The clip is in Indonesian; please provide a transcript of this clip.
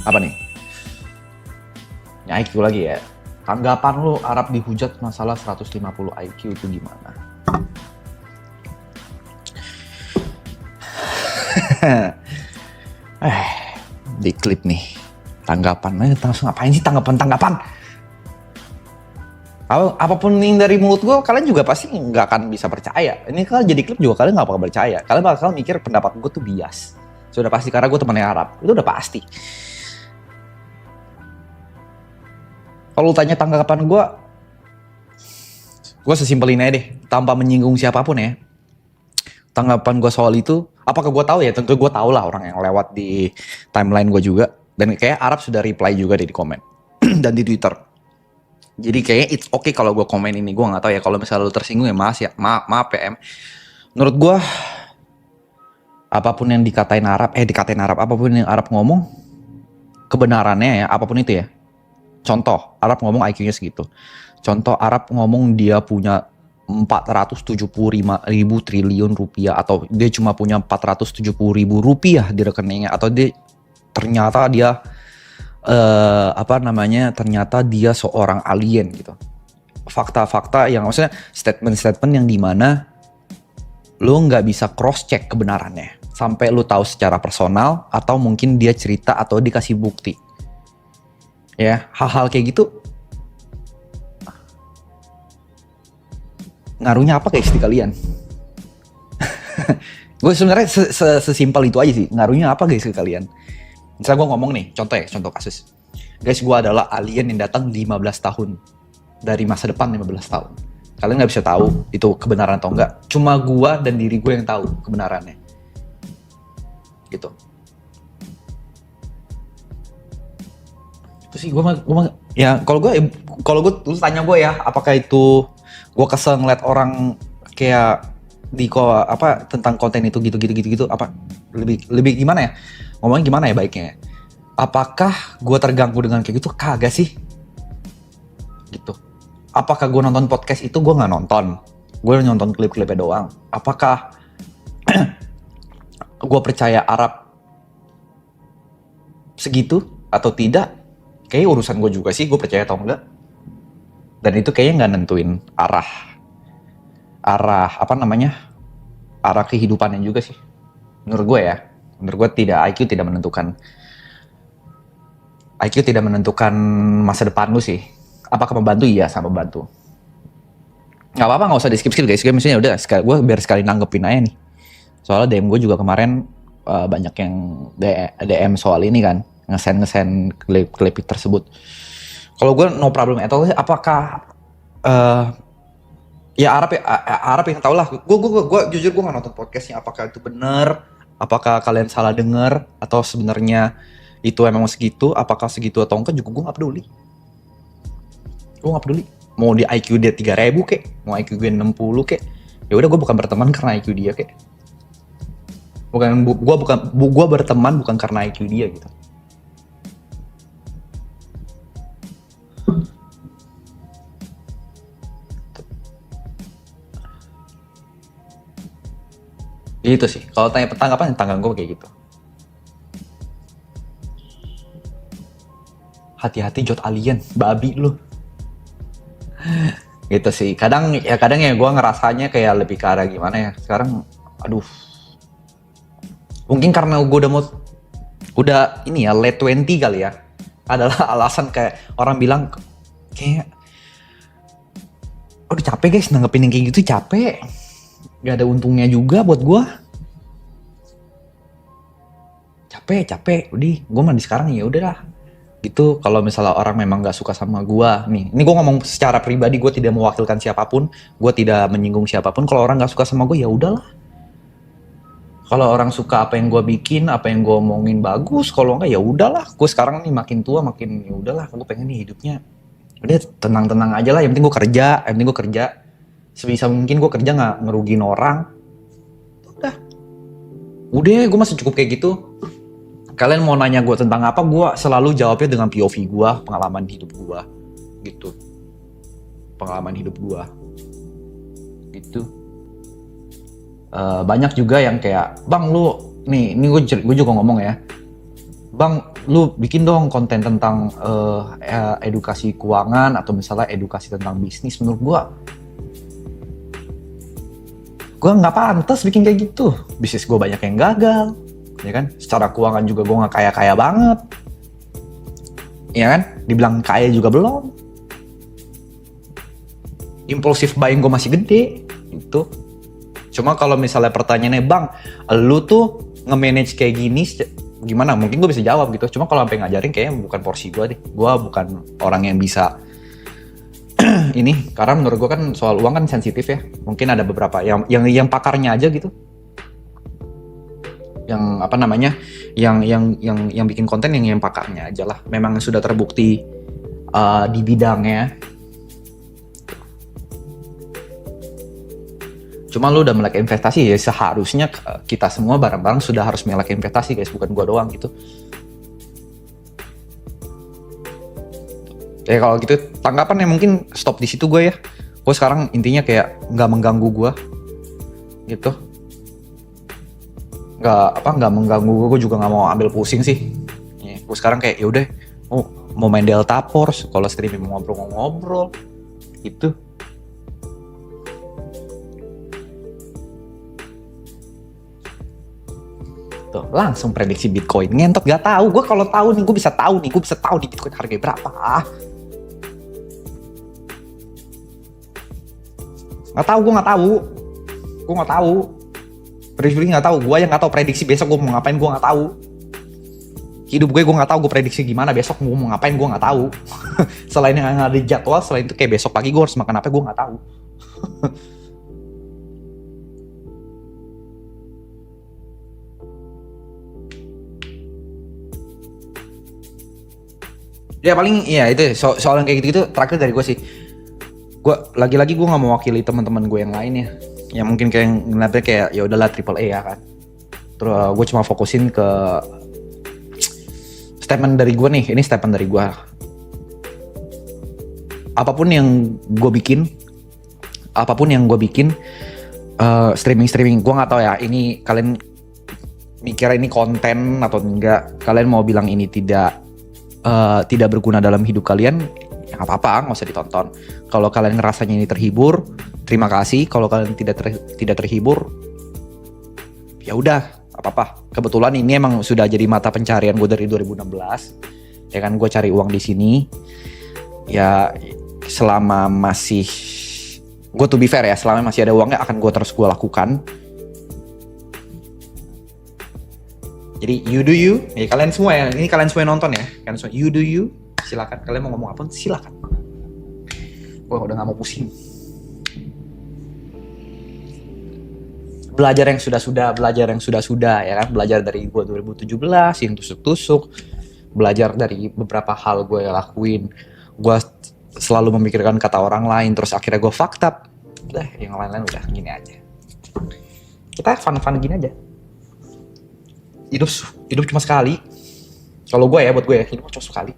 Apa nih? Ini IQ lagi ya. Tanggapan lu Arab dihujat masalah 150 IQ itu gimana? Di klip nih. Tanggapan. Langsung ngapain sih tanggapan? Apapun yang dari mulut gue, kalian juga pasti nggak akan bisa percaya. Ini kalau jadi klip juga kalian nggak bakal percaya. Kalian bakal mikir pendapat gue tuh bias. Sudah pasti karena gue temannya Arab. Itu udah pasti. Kalau tanya tanggapan gue sesimpel ini aja deh. Tanpa menyinggung siapapun ya. Tanggapan gue soal itu, apakah gue tahu ya? Tentu gue tahu lah orang yang lewat di timeline gue juga. Dan kayak Arab sudah reply juga di komen. Dan di Twitter. Jadi kayaknya it's okay kalau gue komen ini. Gue gak tahu ya, kalau misalnya lu tersinggung ya maaf ya. Menurut gue, apapun yang dikatain Arab, apapun yang Arab ngomong, kebenarannya ya, apapun itu ya. Contoh, Arab ngomong IQ-nya segitu. Contoh, Arab ngomong dia punya 475 ribu triliun rupiah, atau dia cuma punya 470 ribu rupiah di rekeningnya, atau ternyata dia ternyata dia seorang alien gitu. Fakta-fakta yang maksudnya statement-statement yang dimana lo nggak bisa cross check kebenarannya sampai lo tahu secara personal, atau mungkin dia cerita atau dikasih bukti. Ya, hal-hal kayak gitu ngaruhnya apa guys di kalian? Gue sebenarnya sesimpel itu aja sih. Ngaruhnya apa guys ke kalian? Misalnya gue ngomong nih, contoh kasus. Guys, gue adalah alien yang datang 15 tahun. Dari masa depan 15 tahun. Kalian gak bisa tahu itu kebenaran atau enggak. Cuma gue dan diri gue yang tahu kebenarannya. Gitu. Itu sih ya kalau gue terus tanya gue ya, apakah itu gue kesel ngeliat orang kayak tentang konten itu gitu apa lebih gimana ya? Ngomongnya gimana ya baiknya? Apakah gue terganggu dengan kayak gitu? Kagak sih. Gitu. Apakah gue nonton podcast itu? Gue nggak nonton. Gue nonton klip-klipnya doang. Apakah gue percaya Arab segitu atau tidak? Kayaknya urusan gue juga sih. Gue percaya atau enggak. Dan itu kayaknya nggak nentuin arah kehidupannya juga sih. Menurut gue ya. Menurut gue IQ tidak menentukan masa depan lu sih. Apakah membantu? Iya, sama membantu. Gak apa-apa, gak usah di skip guys. Misalnya udah, gue biar sekali nanggepin aja nih. Soalnya DM gue juga kemarin banyak yang DM soal ini kan. Ngesen klip tersebut. Kalau gue no problem at all. Apakah ya Arab yang tau lah. Gue jujur gue gak nonton podcastnya. Apakah itu benar? Apakah kalian salah dengar, atau sebenarnya itu emang segitu? Apakah segitu atau enggak juga gue nggak peduli. Gue nggak peduli. Mau di IQ dia 3.000 kek, mau IQ gue 60 kek, ya udah gue bukan berteman karena IQ dia kek. Gue berteman bukan karena IQ dia gitu. Gitu sih. Kalau tanya tanggapan gue kayak gitu. Hati-hati Jot alien, babi lu. Gitu sih. Kadang ya gue ngerasanya kayak lebih ke arah gimana ya. Sekarang aduh. Mungkin karena gue udah ini ya late 20 kali ya. Adalah alasan kayak orang bilang kayak udah capek guys nanggepin yang kayak gitu, capek. Gak ada untungnya juga buat gue. Capek. Udah, gue mandi sekarang ya udahlah. Gitu. Kalau misalnya orang memang gak suka sama gue, ini gue ngomong secara pribadi, gue tidak mewakilkan siapapun, gue tidak menyinggung siapapun. Kalau orang gak suka sama gue ya udahlah. Kalau orang suka apa yang gue bikin, apa yang gue omongin bagus. Kalau enggak ya udahlah. Gue sekarang nih makin tua makin ya udahlah. Gue pengen nih hidupnya udah tenang-tenang aja lah. Yang penting gue kerja. Sebisa mungkin gue kerja nggak ngerugiin orang. Udah gue masih cukup kayak gitu. Kalian mau nanya gue tentang apa, gue selalu jawabnya dengan POV gue, pengalaman hidup gue gitu. Gitu. Banyak juga yang kayak, bang lu nih, ini gue juga ngomong ya, Bang, lu bikin dong konten tentang edukasi keuangan atau misalnya edukasi tentang bisnis. Menurut gua nggak pantas bikin kayak gitu. Bisnis gua banyak yang gagal, ya kan? Secara keuangan juga gua nggak kaya-kaya banget, ya kan? Dibilang kaya juga belum. Impulsif buying gua masih gede, itu. Cuma kalau misalnya pertanyaannya, bang, lu tuh nge-manage kayak gini gimana? Mungkin gue bisa jawab gitu. Cuma kalau sampai ngajarin kayaknya bukan porsi gue deh. Gue bukan orang yang bisa ini. Karena menurut gue kan soal uang kan sensitif ya. Mungkin ada beberapa yang pakarnya aja gitu. Yang apa namanya? Yang bikin konten yang pakarnya aja lah. Memang sudah terbukti di bidangnya. Cuma lu udah melek investasi ya, seharusnya kita semua bareng-bareng sudah harus melek investasi guys, bukan gua doang gitu. Ya kalau gitu tanggapan yang mungkin stop di situ gue ya. Gue sekarang intinya kayak nggak mengganggu gue gitu. Nggak mengganggu gue juga nggak mau ambil pusing sih. Ya, gue sekarang kayak yaudah, mau main Delta Force, kalau streaming mau ngobrol gitu. Tuh, langsung prediksi Bitcoin. Ngentot gak tahu. Gue kalau tahu nih, gue bisa tahu nih Bitcoin harganya berapa. Nggak tahu, gue nggak tahu. Gue nggak tahu. Prediksi nggak tahu. Gue yang nggak tahu prediksi besok gue mau ngapain, gue nggak tahu. Hidup gue nggak tahu. Gue prediksi gimana besok gue mau ngapain, gue nggak tahu. Selain yang ada di jadwal, selain itu kayak besok pagi gue harus makan apa, gue nggak tahu. Ya paling iya itu soal yang kayak gitu-gitu terakhir dari gue sih. Gue lagi-lagi gue nggak mewakili teman-teman gue yang lain ya. Yang mungkin kayak ngeliatnya kayak ya udahlah triple A ya kan. Terus gue cuma fokusin ke statement dari gue nih. Ini statement dari gue. Apapun yang gue bikin, streaming gue nggak tahu ya. Ini kalian mikir ini konten atau enggak? Kalian mau bilang ini tidak berguna dalam hidup kalian, ya nggak apa-apa, nggak usah ditonton. Kalau kalian ngerasanya ini terhibur, terima kasih. Kalau kalian tidak terhibur, ya udah, apa-apa. Kebetulan ini emang sudah jadi mata pencarian gue dari 2016. Ya kan, gue cari uang di sini. Ya selama masih, gue to be fair ya, selama masih ada uangnya akan gue terus gue lakukan. Jadi you do you, ya kalian semua ya, ini kalian semua yang nonton ya, kalian semua you do you, silakan. Kalian mau ngomong apa silakan. Gue udah nggak mau pusing. Belajar yang sudah ya kan, belajar dari gue 2017 yang tusuk-tusuk, belajar dari beberapa hal gue lakuin. Gue selalu memikirkan kata orang lain, terus akhirnya gue fucked up. Udah, yang lain-lain udah gini aja. Kita fun-fun gini aja. Hidup cuma sekali. Kalau gue ya, buat gue ya, hidup cuma sekali.